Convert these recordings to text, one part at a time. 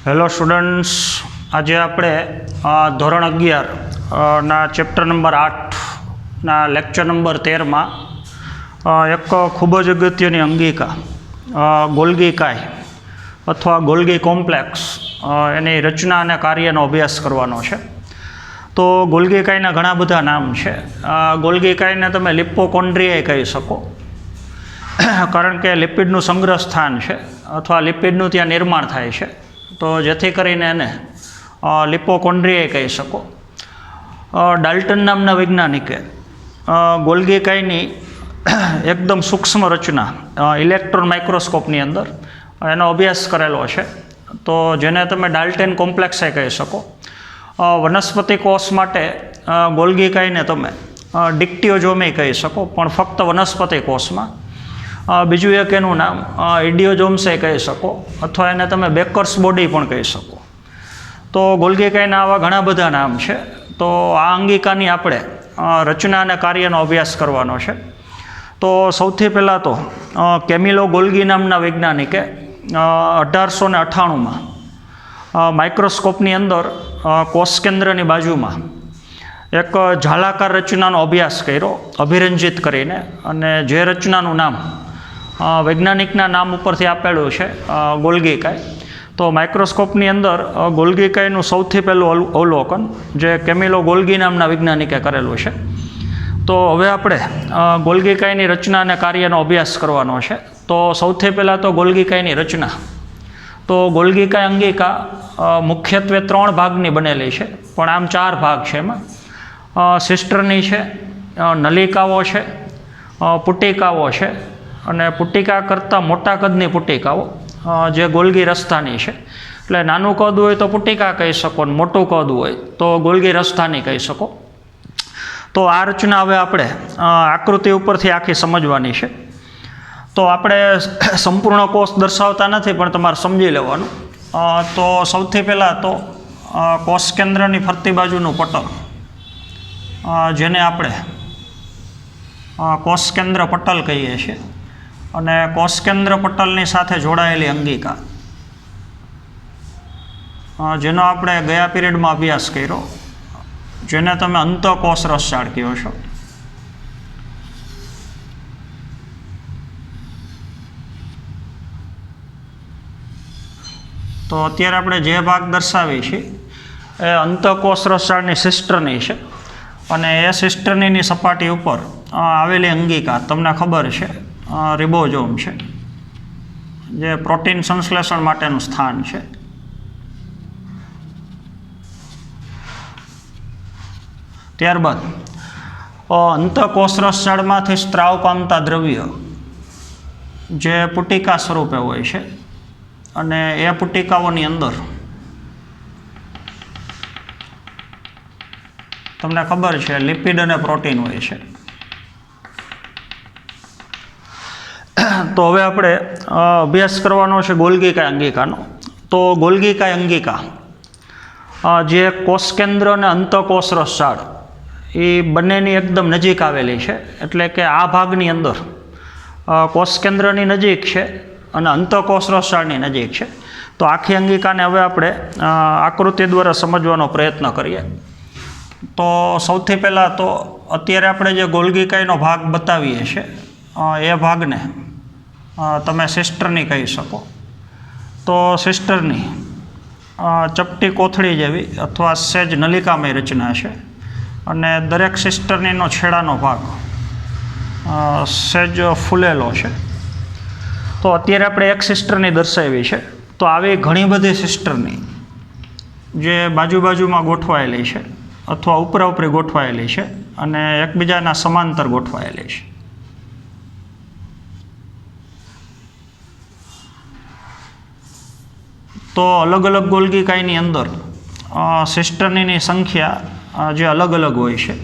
Hello students, આજે આપણે ધોરણ 11 ના ચેપ્ટર નંબર 8 ના લેક્ચર નંબર 13માં એક ખૂબ જ અગત્યની અંગિકા ગોલ્ગી કાય અથવા ગોલ્ગી કોમ્પ્લેક્સ એની રચના અને કાર્યનો અભ્યાસ કરવાનો છે. તો ગોલ્ગી કાયના ઘણા બધા નામ છે. ગોલ્ગી કાયને તમે લિપોકોન્ડ્રિયા કહી શકો, કારણ કે લિપિડનું સંગ્રહ સ્થાન છે અથવા લિપિડનું ત્યાં નિર્માણ થાય છે, તો જેથી કરીને એને લિપોકોન્ડ્રિયા કહી શકો. ડાલ્ટન નામના વૈજ્ઞાનિકે ગોલ્ગી કાયની એકદમ સૂક્ષ્મ રચના ઇલેક્ટ્રોન માઇક્રોસ્કોપની અંદર એનો અભ્યાસ કરેલો છે, તો જેને તમે ડાલ્ટન કોમ્પ્લેક્સ કહી શકો. વનસ્પતિ કોષ માટે ગોલ્ગી કાયને તમે ડિક્ટિયોઝોમી કહી શકો, પણ ફક્ત વનસ્પતિ કોષમાં. બીજું એક એનું નામ ઇડિયોઝોમ્સે કહી શકો, અથવા એને તમે બેકર્સ બોડી પણ કહી શકો. તો ગોલ્ગી કાયના આવા ઘણા બધા નામ છે. તો આ અંગિકાની આપણે રચના અને કાર્યનો અભ્યાસ કરવાનો છે. તો સૌથી પહેલાં તો કેમિલો ગોલ્ગી નામના વૈજ્ઞાનિકે 1898માં માઇક્રોસ્કોપની અંદર કોષ કેન્દ્રની બાજુમાં એક ઝાલાકાર રચનાનો અભ્યાસ કર્યો, અભિરંજિત કરીને, અને જે રચનાનું નામ વૈજ્ઞાનિકના નામ ઉપરથી આપેલું છે ગોલ્ગી કાય. તો માઇક્રોસ્કોપની અંદર ગોલ્ગી કાયનું સૌથી પહેલું અવલોકન જે કેમિલો ગોલ્ગી નામના વૈજ્ઞાનિકે કરેલું છે. તો હવે આપણે ગોલ્ગી કાયની રચના અને કાર્યનો અભ્યાસ કરવાનો છે. તો સૌથી પહેલાં તો ગોલ્ગી કાયની રચના. તો ગોલ્ગી કાય અંગિકા મુખ્યત્વે 3 ભાગની બનેલી છે, પણ આમ 4 ભાગ છે. એમાં સિસ્ટરની છે, નલિકાઓ છે, પુટિકાઓ છે, અને પુટિકા કરતાં મોટા કદની પુટિકાઓ જે ગોલ્ગી રસ્તાની છે. એટલે નાનું કદ હોય તો પુટિકા કહી શકો, અને મોટું કદ હોય તો ગોલ્ગી રસ્તાની કહી શકો. તો આ રચના હવે આપણે આકૃતિ ઉપરથી આખી સમજવાની છે. તો આપણે સંપૂર્ણ કોષ દર્શાવતા નથી, પણ તમારે સમજી લેવાનું. તો સૌથી પહેલાં તો કોષ કેન્દ્રની ફરતી બાજુનું પટલ, જેને આપણે કોષ કેન્દ્ર પટલ કહીએ છીએ, અને કોષ કેન્દ્ર પટલની સાથે જોડાયેલી અંગિકા, જેનો આપણે ગયા પીરિયડમાં અભ્યાસ કર્યો, જેને તમે અંતઃકોષ રસજાળ કહો છો. તો અત્યારે આપણે જે ભાગ દર્શાવી છે એ અંતઃકોષ રસજાળની સિસ્ટરની છે, અને એ સિસ્ટર્નીની સપાટી ઉપર આવેલી અંગિકા તમને ખબર છે રિબોઝોમ છે, જે પ્રોટીન સંશ્લેષણ માટેનું સ્થાન છે. ત્યારબાદ અંતઃકોષ રસજાળમાંથી સ્ત્રાવ પામતા દ્રવ્ય જે પુટિકા સ્વરૂપે હોય છે, અને એ પુટિકાઓની અંદર તમને ખબર છે લિપિડ અને પ્રોટીન હોય છે. તો હવે આપણે અભ્યાસ કરવાનો છે ગોલ્ગી કાય અંગિકાનો. તો ગોલ્ગી કાય અંગિકા જે કોષ કેન્દ્ર અને અંતઃકોષ રસજાળ એ બંનેની એકદમ નજીક આવેલી છે. એટલે કે આ ભાગની અંદર કોષ કેન્દ્રની નજીક છે અને અંતઃકોષ રસજાળની નજીક છે. તો આખી અંગિકાને હવે આપણે આકૃતિ દ્વારા સમજવાનો પ્રયત્ન કરીએ. તો સૌથી પહેલાં તો અત્યારે આપણે જે ગોલ્ગી કાયનો ભાગ બતાવીએ છીએ એ ભાગને તમે સિસ્ટરની કહી શકો. તો સિસ્ટરની ચપટી કોથળી જેવી અથવા સહેજ નલિકામય રચના છે, અને દરેક સિસ્ટરનીનો છેડાનો ભાગ સહેજ ફૂલેલો છે. તો અત્યારે આપણે એક સિસ્ટરની દર્શાવી છે. તો આવી ઘણી બધી સિસ્ટરની જે બાજુમાં ગોઠવાયેલી છે, અથવા ઉપરી ગોઠવાયેલી છે, અને એકબીજાના સમાંતર ગોઠવાયેલી છે. તો અલગ અલગ ગોલ્ગી કાયની અંદર સિસ્ટર્નીની સંખ્યા જે અલગ અલગ હોય છે.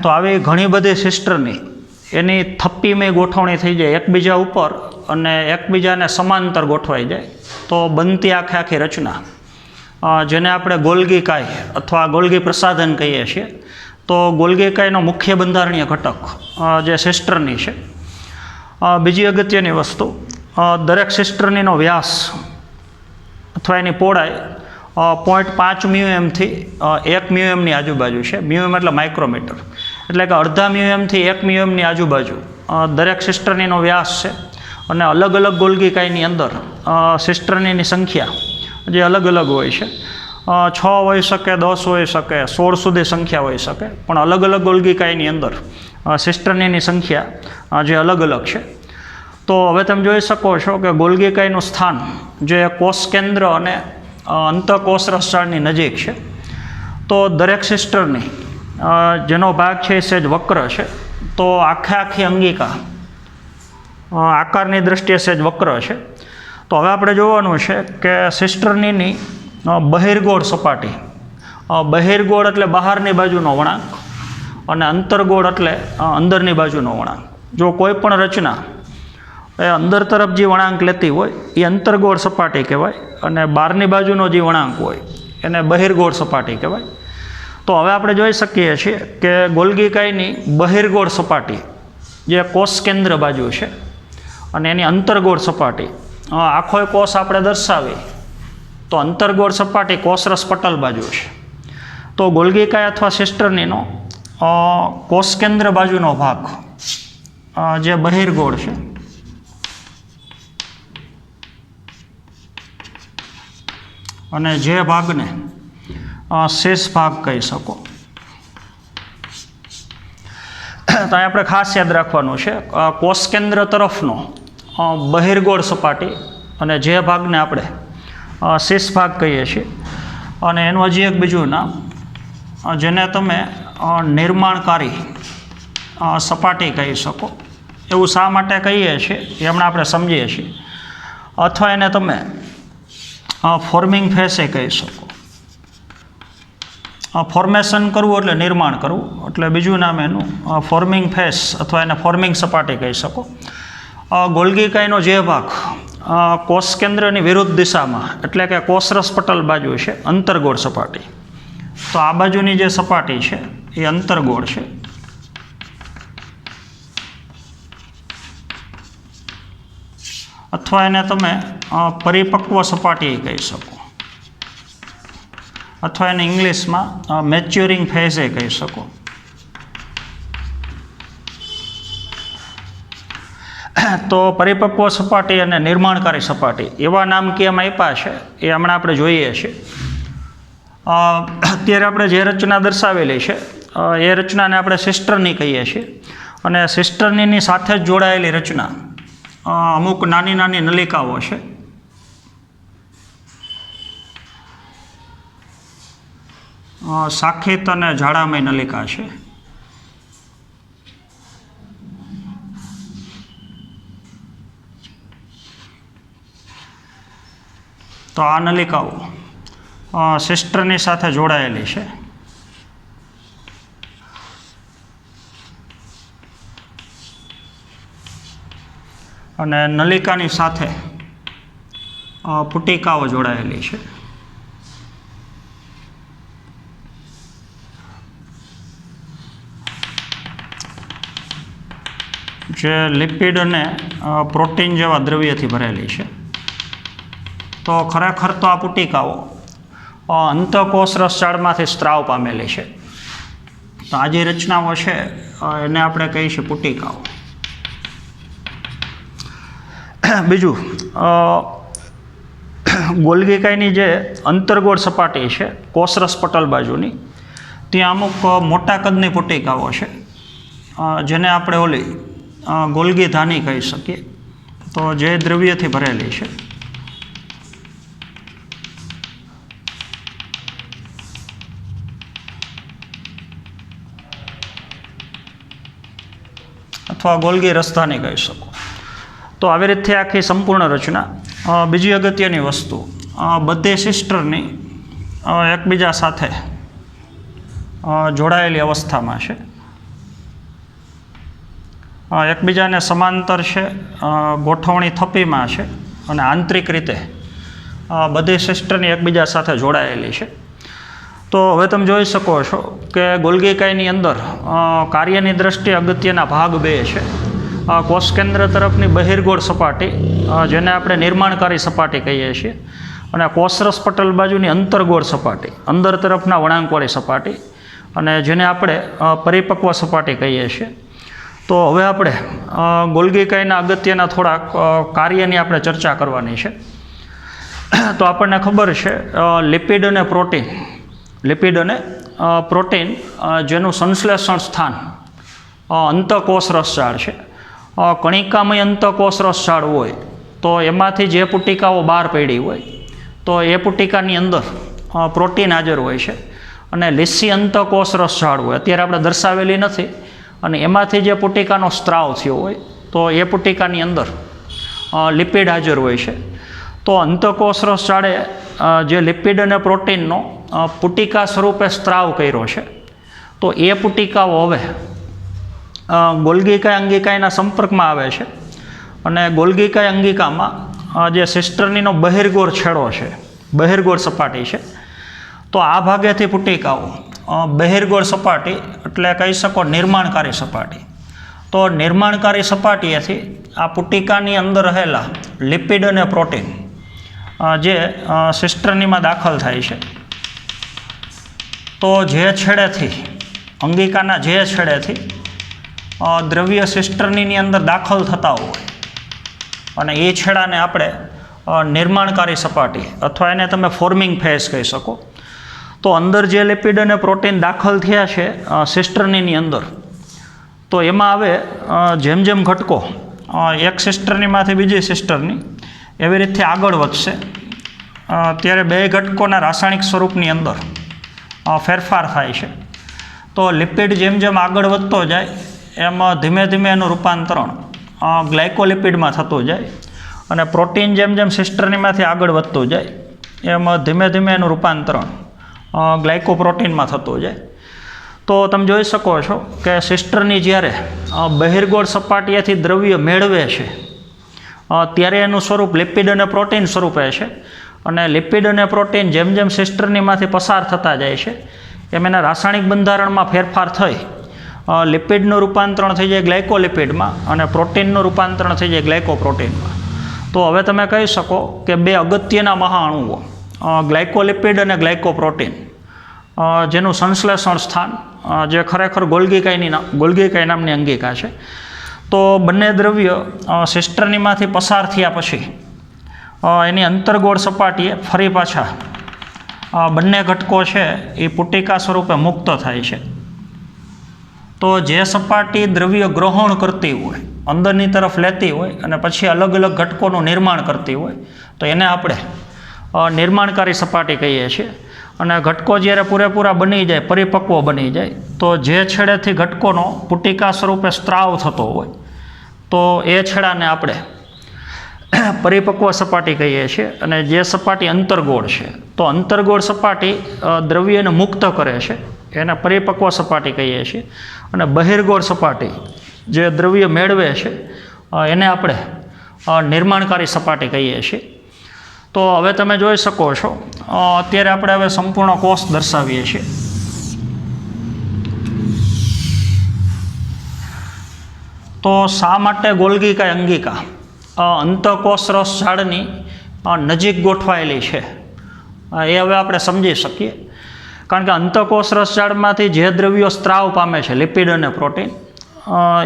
તો આવી ઘણી બધી સિસ્ટરની એની થપ્પીમય ગોઠવણી થઈ જાય એકબીજા ઉપર અને એકબીજાને સમાંતર ગોઠવાઈ જાય તો બનતી આખી રચના, જેને આપણે ગોલ્ગી કાય અથવા ગોલ્ગી પ્રસાધન કહીએ છીએ. તો ગોલ્ગી કાયનો મુખ્ય બંધારણીય ઘટક જે સિસ્ટર્ની છે. બીજી અગત્યની વસ્તુ, દરેક સિસ્ટર્નીનો વ્યાસ અથવા એની પહોળાઈ 0.5 મ્યુએમથી 1 મ્યુએમની આજુબાજુ છે. મ્યુએમ એટલે માઇક્રોમીટર, એટલે કે અડધા મ્યુએમથી 1 મ્યુએમની આજુબાજુ દરેક સિસ્ટર્નીનો વ્યાસ છે. અને અલગ અલગ ગોલ્ગી કાયની અંદર સિસ્ટર્નીની સંખ્યા જે અલગ અલગ હોય છે, 6 હોઈ શકે, 10 હોઈ શકે, 16 સુધી સંખ્યા હોઈ શકે, પણ અલગ અલગ ગોલ્ગી કાયની અંદર સિસ્ટર્નીની સંખ્યા જે અલગ અલગ છે. તો હવે તમે જોઈ શકો છો કે ગોલ્ગી કાયનું સ્થાન જે કોષ કેન્દ્ર અને અંતઃકોષ રસજાળની નજીક છે. તો દરેક સિસ્ટરની જેનો ભાગ છે એ સહેજ વક્ર છે. તો આખી અંગિકા આકારની દૃષ્ટિએ સહેજ વક્ર છે. તો હવે આપણે જોવાનું છે કે સિસ્ટર્નીની બહિર્ગોળ સપાટી, બહિર્ગોળ એટલે બહારની બાજુનો વળાંક અને અંતર્ગોળ એટલે અંદરની બાજુનો વળાંક. જો કોઈ પણ રચના એ અંદર તરફ જે વળાંક લેતી હોય એ અંતર્ગોળ સપાટી કહેવાય અને બહારની બાજુનો જે વળાંક હોય એને બહિર્ગોળ સપાટી કહેવાય. તો હવે આપણે જોઈ શકીએ છીએ કે ગોલ્ગી કાયની બહિર્ગોળ સપાટી જે કોષ કેન્દ્ર બાજુ છે અને એની અંતર્ગોળ સપાટી, આખો કોષ આપણે દર્શાવી તો અંતર્ગોળ સપાટી કોષરસ પટલ બાજુ છે. તો ગોલ્ગી કાય અથવા સિસ્ટર્નીનો કોષ કેન્દ્ર બાજુનો ભાગ જે બહિર્ગોળ છે અને જે ભાગને શેષ ભાગ કહી શકો. તો આપણે ખાસ યાદ રાખવાનું છે કોષ કેન્દ્ર તરફનો બહિર્ગોળ સપાટી અને જે ભાગને આપણે શેષ ભાગ કહીએ છીએ. અને એનું હજી એક બીજું નામ જેને તમે નિર્માણકારી સપાટી કહી શકો. એવું શા માટે કહીએ છીએ એ હમણાં આપણે સમજીએ છીએ. અથવા એને તમે ફોર્મિંગ ફેસ એ કહી શકો. ફોર્મેશન કરવું એટલે નિર્માણ કરવું, એટલે બીજું નામ એનું ફોર્મિંગ ફેસ અથવા એને ફોર્મિંગ સપાટી કહી શકો. ગોલ્ગી કાયનો જે ભાગ કોષ કેન્દ્રની વિરુદ્ધ દિશામાં એટલે કે કોષરસ પટલ બાજુ છે અંતર્ગોળ સપાટી. તો આ બાજુની જે સપાટી છે એ અંતર્ગોળ છે. અથવા એને તમે પરિપક્વ સપાટી કહી શકો, અથવા એને ઇંગ્લિશમાં મેચ્યોરિંગ ફેઝ એ કહી શકો. તો પરિપક્વ સપાટી અને નિર્માણકારી સપાટી એવા નામ કેમ આપ્યા છે એ હમણાં આપણે જોઈએ છીએ. અત્યારે આપણે જે રચના દર્શાવેલી છે એ રચનાને આપણે સિસ્ટર્ની કહીએ છીએ. અને સિસ્ટર્નીની સાથે જ જોડાયેલી રચના અમુક નાની નાની નલિકાઓ છે. શાખિત અને જાડામય નલિકા છે. તો આ નલિકાઓ સિસ્ટરની સાથે જોડાયેલી છે. અને નલિકાની સાથે પુટિકાઓ જોડાયેલી છે. જે લિપિડ અને પ્રોટીન જેવા દ્રવ્યથી ભરેલી છે. તો ખરેખર તો આ પુટિકાઓ અંતઃકોષ રસજાળમાંથી સ્ત્રાવ પામેલી છે. તો આ જે રચનાઓ છે એને આપણે કહીશું પુટિકાઓ. બીજું, ગોલ્ગી કાયની જે અંતર્ગોળ સપાટી છે કોષરસ પટલ બાજુની, ત્યાં અમુક મોટા કદની પુટિકાઓ છે જેને આપણે ઓલી ગોલ્ગી ધાની કહી શકીએ. તો જે દ્રવ્યથી ભરેલી છે. અથવા ગોલ્ગી રસધાની કહી શકો. તો આવી રીતે આખી સંપૂર્ણ રચના. બીજી અગત્યની વસ્તુ, બધી સિસ્ટરની એકબીજા સાથે જોડાયેલી અવસ્થામાં છે. એકબીજાને સમાંતર છે, ગોઠવણી થપ્પીમાં છે અને આંતરિક રીતે બધી સિસ્ટરની એકબીજા સાથે જોડાયેલી છે. તો હવે તમે જોઈ શકો છો કે ગોલ્ગી કાયની અંદર કાર્યની દ્રષ્ટિએ અગત્યના ભાગ 2 છે. કોષ કેન્દ્ર તરફની બહિર્ગોળ સપાટી, જેને આપણે નિર્માણકારી સપાટી કહીએ છીએ, અને કોષરસ પટલ બાજુની અંતર્ગોળ સપાટી, અંદર તરફના વળાંકવાળી સપાટી, અને જેને આપણે પરિપક્વ સપાટી કહીએ છીએ. તો હવે આપણે ગોલ્ગી કાયના અગત્યના થોડાક કાર્યની આપણે ચર્ચા કરવાની છે. તો આપણને ખબર છે લિપિડ અને પ્રોટીન જેનું સંશ્લેષણ સ્થાન અંતઃકોષ રસજાળ છે. કણિકામય અંતઃકોષ રસજાળ હોય તો એમાંથી જે પુટિકાઓ બહાર પડી હોય તો એ પુટિકાની અંદર પ્રોટીન હાજર હોય છે, અને લીસી અંતઃકોષ રસજાળ હોય, અત્યારે આપણે દર્શાવેલી નથી, અને એમાંથી જે પુટિકાનો સ્ત્રાવ થયો હોય તો એ પુટિકાની અંદર લિપિડ હાજર હોય છે. તો અંતઃકોષ રસજાળે જે લિપિડ અને પ્રોટીનનો પુટિકા સ્વરૂપે સ્ત્રાવ કર્યો છે, તો એ પુટિકાઓ હવે ગોલ્ગી કાય અંગિકાના સંપર્કમાં આવે છે, અને ગોલ્ગી કાય અંગિકામાં જે સિસ્ટર્નીનો બહિર્ગોળ છેડો છે, બહિર્ગોળ સપાટી છે, તો આ ભાગેથી પુટિકાઓ બહિર્ગોળ સપાટી એટલે કહી શકો નિર્માણકારી સપાટી. તો નિર્માણકારી સપાટીએથી આ પુટિકાની અંદર રહેલા લિપિડ અને પ્રોટીન જે સિસ્ટર્નીમાં દાખલ થાય છે, તો જે છેડેથી અંગિકાના જે છેડેથી દ્રવ્ય સિસ્ટર્નીની અંદર દાખલ થતા હોય અને એ છેડાને આપણે નિર્માણકારી સપાટી અથવા એને તમે ફોર્મિંગ ફેઝ કહી શકો. તો અંદર જે લિપિડ અને પ્રોટીન દાખલ થયા છે સિસ્ટર્નીની અંદર, તો એમાં હવે જેમ જેમ ઘટકો એક સિસ્ટર્નીમાંથી બીજી સિસ્ટર્ની એવી રીતે આગળ વધશે, ત્યારે બે ઘટકોના રાસાયણિક સ્વરૂપની અંદર ફેરફાર થાય છે. તો લિપિડ જેમ જેમ આગળ વધતો જાય એમ ધીમે ધીમે એનું રૂપાંતરણ ગ્લાયકોલિપિડમાં થતું જાય, અને પ્રોટીન જેમ જેમ સિસ્ટર્નીમાંથી આગળ વધતું જાય એમ ધીમે ધીમે એનું રૂપાંતરણ ગ્લાયકોપ્રોટીનમાં થતું જાય. તો તમે જોઈ શકો છો કે સિસ્ટર્ની જ્યારે બહિર્ગોળ સપાટીએથી દ્રવ્ય મેળવે છે ત્યારે એનું સ્વરૂપ લિપિડ અને પ્રોટીન સ્વરૂપે છે, અને લિપિડ અને પ્રોટીન જેમ જેમ સિસ્ટર્નીમાંથી પસાર થતા જાય છે એમ એના રાસાયણિક બંધારણમાં ફેરફાર થઈ લિપિડનું રૂપાંતરણ થઈ જાય ગ્લાયકોલિપિડમાં અને પ્રોટીનનું રૂપાંતરણ થઈ જાય ગ્લાયકોપ્રોટીનમાં. તો હવે તમે કહી શકો કે બે અગત્યના મહાઅણુઓ ગ્લાયકોલિપિડ અને ગ્લાયકોપ્રોટીન જેનું સંશ્લેષણ સ્થાન જે ખરેખર ગોલ્ગી કાય નામની અંગિકા છે, તો બંને દ્રવ્ય સિસ્ટર્નીમાંથી પસાર થયા પછી એની અંતર્ગોળ સપાટીએ ફરી પાછા બંને ઘટકો છે એ પુટિકા સ્વરૂપે મુક્ત થાય છે. તો જે સપાટી દ્રવ્ય ગ્રહણ કરતી હોય, અંદરની તરફ લેતી હોય અને પછી અલગ અલગ ઘટકોનું નિર્માણ કરતી હોય, તો એને આપણે નિર્માણકારી સપાટી કહીએ છીએ. અને ઘટકો જ્યારે પૂરેપૂરા બની જાય, પરિપક્વ બની જાય, તો જે છેડેથી ઘટકોનો પુટિકા સ્વરૂપે સ્ત્રાવ થતો હોય તો એ છેડાને આપણે પરિપક્વ સપાટી કહીએ છીએ. અને જે સપાટી અંતર્ગોળ છે, તો અંતર્ગોળ સપાટી દ્રવ્યને મુક્ત કરે છે, એને પરિપક્વ સપાટી કહીએ છીએ. અને બહિર્ગોળ સપાટી જે દ્રવ્ય મેળવે છે એને આપણે નિર્માણકારી સપાટી કહીએ છીએ. તો હવે તમે જોઈ શકો છો અત્યારે આપણે હવે સંપૂર્ણ કોષ દર્શાવીએ છીએ. તો શા માટે ગોલ્ગી કાય અંગિકા અંતઃકોષ રસજાળની નજીક ગોઠવાયેલી છે એ હવે આપણે સમજી શકીએ. કારણ કે અંતઃકોષ રસજાળમાંથી જે દ્રવ્યો સ્ત્રાવ પામે છે, લિપિડ અને પ્રોટીન,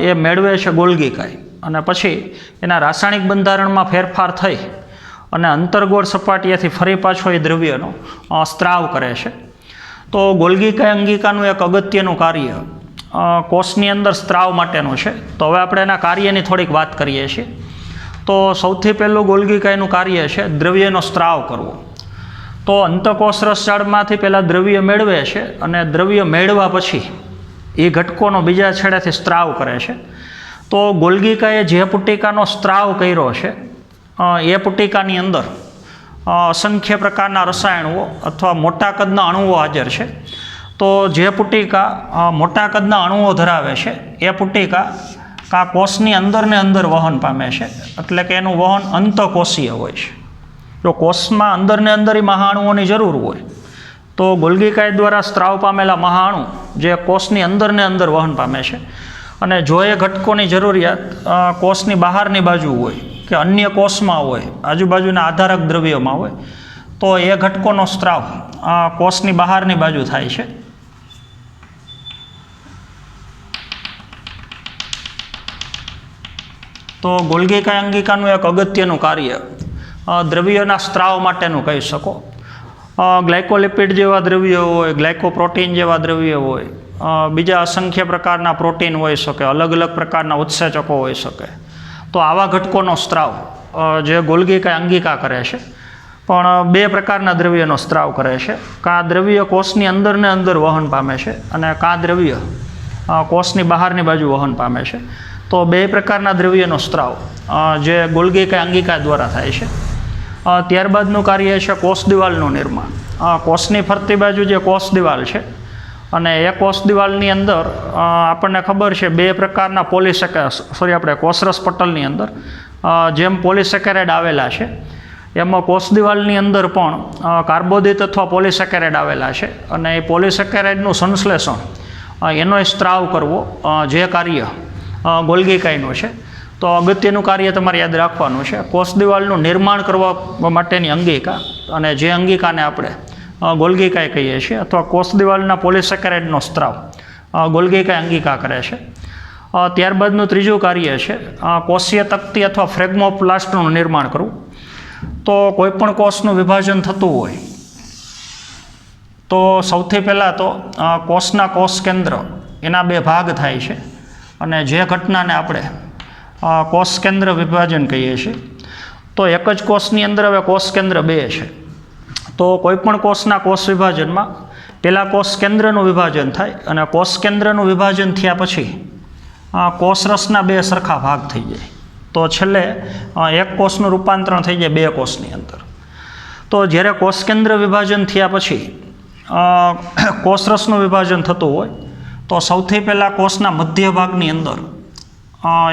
એ મેળવે છે ગોલ્ગી કાય, અને પછી એના રાસાયણિક બંધારણમાં ફેરફાર થઈ અને અંતર્ગોળ સપાટીએથી ફરી પાછો એ દ્રવ્યનો સ્ત્રાવ કરે છે. તો ગોલ્ગી કાય અંગિકાનું એક અગત્યનું કાર્ય કોષની અંદર સ્ત્રાવ માટેનું છે. તો હવે આપણે એના કાર્યની થોડીક વાત કરીએ છીએ. તો સૌથી પહેલું ગોલ્ગી કાયનું કાર્ય છે દ્રવ્યનો સ્ત્રાવ કરવો. તો અંતઃકોષ રસજાળમાંથી પહેલાં દ્રવ્ય મેળવે છે, અને દ્રવ્ય મેળવ્યા પછી એ ઘટકોનો બીજા છેડેથી સ્ત્રાવ કરે છે. તો ગોલ્ગી કાયે જે પુટિકાનો સ્ત્રાવ કર્યો છે એ પુટિકાની અંદર અસંખ્ય પ્રકારના રસાયણો અથવા મોટા કદના અણુઓ હાજર છે. તો જે પુટિકા મોટા કદના અણુઓ ધરાવે છે એ પુટિકા કાં કોષની અંદર ને અંદર વહન પામે છે, એટલે કે એનું વહન અંતકોષીય હોય છે. જો કોષમાં અંદર ને અંદર મહાણુઓની જરૂર હોય તો ગોલ્ગી કાય દ્વારા સ્ત્રાવ પામેલા મહાણુ જે કોષની અંદર ને અંદર વહન પામે છે. અને જો એ ઘટકોની જરૂરિયાત કોષની બહારની બાજુ હોય કે અન્ય કોષમાં હોય, આજુબાજુના આધારક દ્રવ્યોમાં હોય, તો એ ઘટકોનો સ્ત્રાવ કોષની બહારની બાજુ થાય છે. તો ગોલ્ગી કાય અંગિકાનું એક અગત્યનું કાર્ય દ્રવ્યોના સ્ત્રાવ માટેનું કહી શકો. ગ્લાયકોલિપિડ જેવા દ્રવ્યો હોય, ગ્લાયકોપ્રોટીન જેવા દ્રવ્યો હોય, બીજા અસંખ્ય પ્રકારના પ્રોટીન હોઈ શકે, અલગ અલગ પ્રકારના ઉત્સેચકો હોઈ શકે. તો આવા ઘટકોનો સ્ત્રાવ જે ગોલ્ગી કાય અંગિકા કરે છે, પણ બે પ્રકારના દ્રવ્યનો સ્ત્રાવ કરે છે. કાં દ્રવ્ય કોષની અંદર ને અંદર વહન પામે છે અને કાં દ્રવ્ય કોષની બહારની બાજુ વહન પામે છે. તો બે પ્રકારના દ્રવ્યનો સ્ત્રાવ જે ગોલ્ગી કાય અંગિકા દ્વારા થાય છે. ત્યારબાદનું કાર્ય છે કોષ દિવાલનું નિર્માણ. કોષની ફરતી બાજુ જે કોષ દિવાલ છે, અને એ કોષ દિવાલની અંદર આપણને ખબર છે બે પ્રકારના આપણે કોષરસ પટલની અંદર જેમ પોલિસેકેરાઇડ આવેલા છે, એમાં કોષ દિવાલની અંદર પણ કાર્બોદિત અથવા પોલિસેકેરાઇડ આવેલા છે. અને એ પોલિસેકેરાઇડનું સંશ્લેષણ એનો સ્ત્રાવ કરવો જે કાર્ય ગોલ્ગી કાયનું છે. તો અગત્યનું કાર્ય તમારે યાદ રાખવાનું છે. કોષ દિવાલનું નિર્માણ કરવા માટેની અંગિકા, અને જે અંગિકાને આપણે ગોલ્ગી કાય કહીએ છીએ, અથવા કોષ દિવાલના પોલિસેકેરાઇડનો સ્ત્રાવ ગોલ્ગી કાય અંગિકા કરે છે. ત્યારબાદનું ત્રીજું કાર્ય છે કોષીય તકતી અથવા ફ્રેગ્મોપ્લાસ્ટનું નિર્માણ કરવું. તો કોઈપણ કોષનું વિભાજન થતું હોય તો સૌથી પહેલાં તો કોષના કોષ કેન્દ્ર એના બે ભાગ થાય છે, અને જે ઘટનાને આપણે કોષ કેન્દ્ર વિભાજન કહીએ છીએ. તો એક જ કોષની અંદર હવે કોષ કેન્દ્ર બે છે. તો કોઈપણ કોષના કોષ વિભાજનમાં પહેલાં કોષ કેન્દ્રનું વિભાજન થાય, અને કોષ કેન્દ્રનું વિભાજન થયા પછી કોષરસના બે સરખા ભાગ થઈ જાય. તો છેલ્લે એક કોષનું રૂપાંતરણ થઈ જાય બે કોષની અંદર. તો જ્યારે કોષ કેન્દ્ર વિભાજન થયા પછી કોષરસનું વિભાજન થતું હોય તો સૌથી પહેલાં કોષના મધ્ય ભાગની અંદર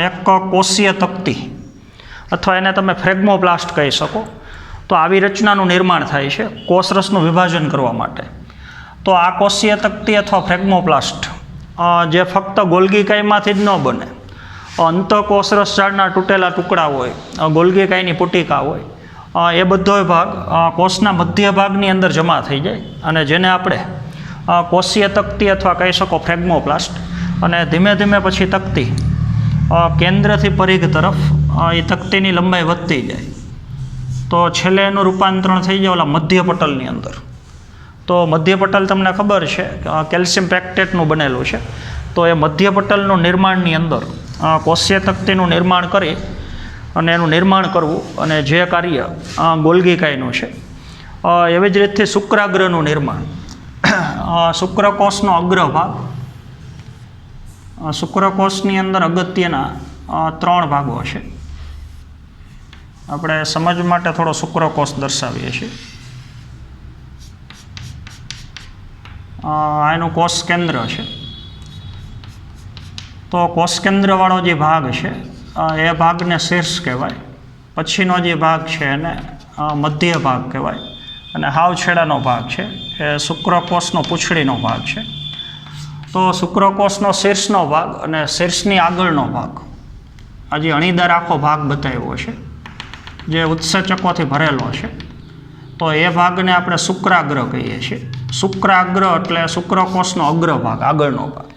એક કોષીય તકતી અથવા એને તમે ફ્રેગ્મોપ્લાસ્ટ કહી શકો. તો આવી રચનાનું નિર્માણ થાય છે કોષરસનું વિભાજન કરવા માટે. તો આ કોષીય તકતી અથવા ફ્રેગ્મોપ્લાસ્ટ જે ફક્ત ગોલ્ગી કાયમાંથી જ ન બને, અંતઃકોષરસ ઝાડના તૂટેલા ટુકડા હોય, ગોલ્ગી કાયની પુટિકા હોય, એ બધો ભાગ કોષના મધ્ય ભાગની અંદર જમા થઈ જાય, અને જેને આપણે કોષીય તકતી અથવા કહી શકો ફ્રેગ્મોપ્લાસ્ટ. અને ધીમે ધીમે પછી તકતી કેન્દ્રથી પરિઘ તરફ એ તકતીની લંબાઈ વધતી જાય. તો છેલ્લે એનું રૂપાંતરણ થઈ જાય ઓલા મધ્ય પટલની અંદર. તો મધ્ય પટલ તમને ખબર છે કેલ્શિયમ પેક્ટેટનું બનેલું છે. તો એ મધ્ય પટલનું નિર્માણની અંદર કોષીય તકતીનું નિર્માણ કરી અને એનું નિર્માણ કરવું, અને જે કાર્ય ગોલ્ગી કાયનું છે. એવી જ રીતથી શુક્રાગ્રનું નિર્માણ. શુક્રકોષનો અગ્રભાગ, શુક્રકોષની અંદર અગત્યના ત્રણ ભાગો છે. આપણે સમજ માટે થોડો શુક્રકોષ દર્શાવીએ છીએ. એનું કોષ કેન્દ્ર છે. તો કોષ કેન્દ્રવાળો જે ભાગ છે એ ભાગને શીર્ષ કહેવાય. પછીનો જે ભાગ છે એને મધ્ય ભાગ કહેવાય, અને હાવ છેડાનો ભાગ છે એ શુક્રકોષનો પૂંછડીનો ભાગ છે. તો શુક્રકોષનો શીર્ષનો ભાગ અને શીર્ષની આગળનો ભાગ, આ જે અણીદાર આખો ભાગ બતાવ્યો છે જે ઉત્સેચકોથી ભરેલો છે, તો એ ભાગને આપણે શુક્રાગ્ર કહીએ છીએ. શુક્રાગ્ર એટલે શુક્રકોષનો અગ્રભાગ, આગળનો ભાગ.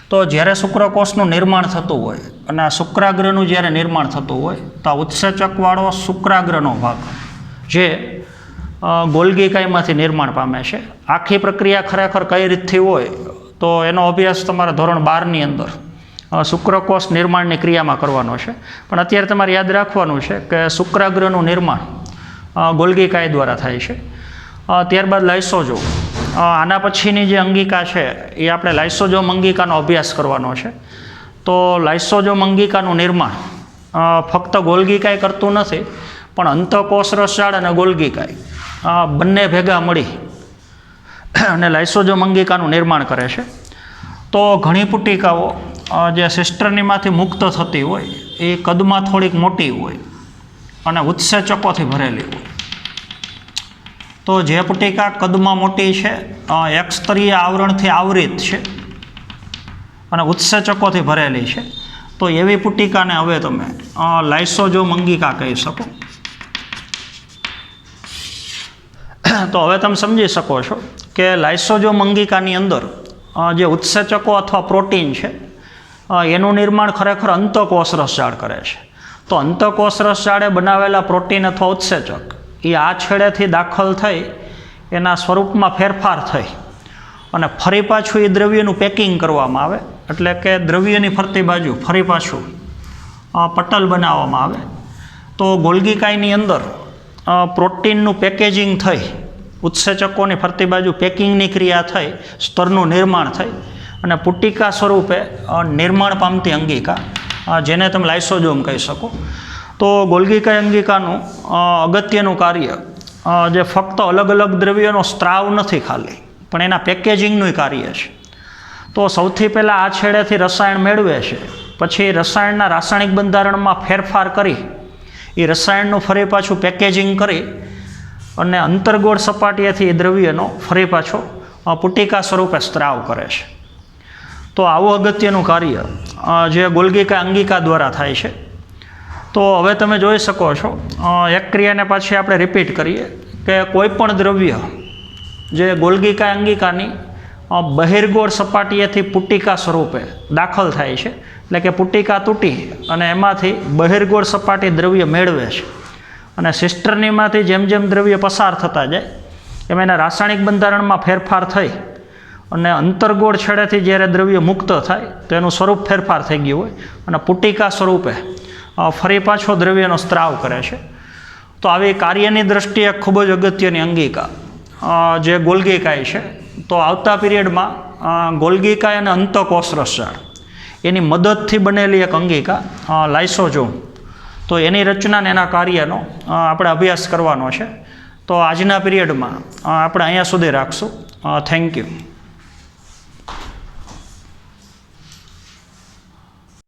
તો જ્યારે શુક્રકોષનું નિર્માણ થતું હોય અને આ શુક્રાગ્રનું જ્યારે નિર્માણ થતું હોય તો આ ઉત્સેચકવાળો શુક્રાગ્રનો ભાગ જે ગોલ્ગી કાયમાંથી નિર્માણ પામે છે. આખી પ્રક્રિયા ખરેખર કઈ રીતથી હોય તો એનો અભ્યાસ તમારા ધોરણ 12ની અંદર શુક્રકોષ નિર્માણની ક્રિયામાં કરવાનો છે. પણ અત્યારે તમારે યાદ રાખવાનું છે કે શુક્રાગ્રનું નિર્માણ ગોલ્ગી કાય દ્વારા થાય છે. ત્યારબાદ લાઇસોઝોમ, આના પછીની જે અંગિકા છે એ આપણે લાઇસોઝોમ અંગિકાનો અભ્યાસ કરવાનો છે. તો લાઇસોઝોમ અંગિકાનું નિર્માણ ફક્ત ગોલ્ગી કાય કરતું નથી, પણ અંતઃકોષરસ ઝાડ અને ગોલ્ગી કાય બંને ભેગા મળી અને લાઇસોઝોમ અંગિકાનું નિર્માણ કરે છે. તો ઘણી પુટિકાઓ જે સિસ્ટર્નીમાંથી મુક્ત થતી હોય એ કદમાં થોડીક મોટી હોય અને ઉત્સેચકોથી ભરેલી હોય. તો જે પુટિકા કદમાં મોટી છે, એકસ્તરીય આવરણથી આવરિત છે અને ઉત્સેચકોથી ભરેલી છે, તો એવી પુટિકાને હવે તમે લાઇસોઝોમ અંગિકા કહી શકો. તો હવે તમે સમજી શકો છો કે લાઇસોઝોમ અંગિકાની અંદર જે ઉત્સેચકો અથવા પ્રોટીન છે એનું નિર્માણ ખરેખર અંતઃકોષ રસજાળ કરે છે. તો અંતઃકોષ રસજાળે બનાવેલા પ્રોટીન અથવા ઉત્સેચક એ આ છેડેથી દાખલ થઈ એના સ્વરૂપમાં ફેરફાર થઈ અને ફરી પાછું એ દ્રવ્યનું પેકિંગ કરવામાં આવે, એટલે કે દ્રવ્યની ફરતી બાજુ ફરી પાછું પટલ બનાવવામાં આવે. તો ગોલ્ગી કાયની અંદર પ્રોટીનનું પેકેજિંગ થઈ, ઉત્સેચકોની ફરતી બાજુ પેકિંગની ક્રિયા થઈ, સ્તરનું નિર્માણ થઈ અને પુટિકા સ્વરૂપે નિર્માણ પામતી અંગિકા, જેને તમે લાઇસોઝોમ કહી શકો. તો ગોલ્ગી કાય અંગિકાનું અગત્યનું કાર્ય જે ફક્ત અલગ અલગ દ્રવ્યોનો સ્ત્રાવ નથી ખાલી, પણ એના પેકેજિંગનું કાર્ય છે. તો સૌથી પહેલાં આ છેડેથી રસાયણ મેળવે છે, પછી રસાયણના રાસાયણિક બંધારણમાં ફેરફાર કરી એ રસાયણનું ફરી પાછું પેકેજિંગ કરી અને અંતર્ગોળ સપાટીએથી એ દ્રવ્યનો ફરી પાછો પુટિકા સ્વરૂપે સ્ત્રાવ કરે છે. તો આવું અગત્યનું કાર્ય જે ગોલ્ગી કાય અંગિકા દ્વારા થાય છે. તો હવે તમે જોઈ શકો છો, એક ક્રિયાને પાછી આપણે રિપીટ કરીએ કે કોઈ પણ દ્રવ્ય જે ગોલ્ગી કાય અંગિકાની બહિર્ગોળ સપાટીએથી પુટિકા સ્વરૂપે દાખલ થાય છે, એટલે કે પુટિકા તૂટી અને એમાંથી બહિર્ગોળ સપાટી દ્રવ્ય મેળવે છે અને સિસ્ટર્નીમાંથી જેમ જેમ દ્રવ્ય પસાર થતા જાય એમ એના રાસાયણિક બંધારણમાં ફેરફાર થઈ અને અંતર્ગોળ છેડેથી જ્યારે દ્રવ્ય મુક્ત થાય તો એનું સ્વરૂપ ફેરફાર થઈ ગયું હોય અને પુટિકા સ્વરૂપે ફરી પાછો દ્રવ્યનો સ્ત્રાવ કરે છે. તો આવી કાર્યની દૃષ્ટિએ ખૂબ જ અગત્યની અંગિકા જે ગોલ્ગી કાય છે. તો આવતા પીરિયડમાં ગોલ્ગી કાય અને અંતઃકોષ રસજાળ એની મદદથી બનેલી એક અંગિકા લાઇસોઝોમ, તો એની રચના અને એના કાર્યનો આપણે અભ્યાસ કરવાનો છે. તો આજના પીરિયડમાં આપણે અહીંયા સુધી રાખશું. Thank you.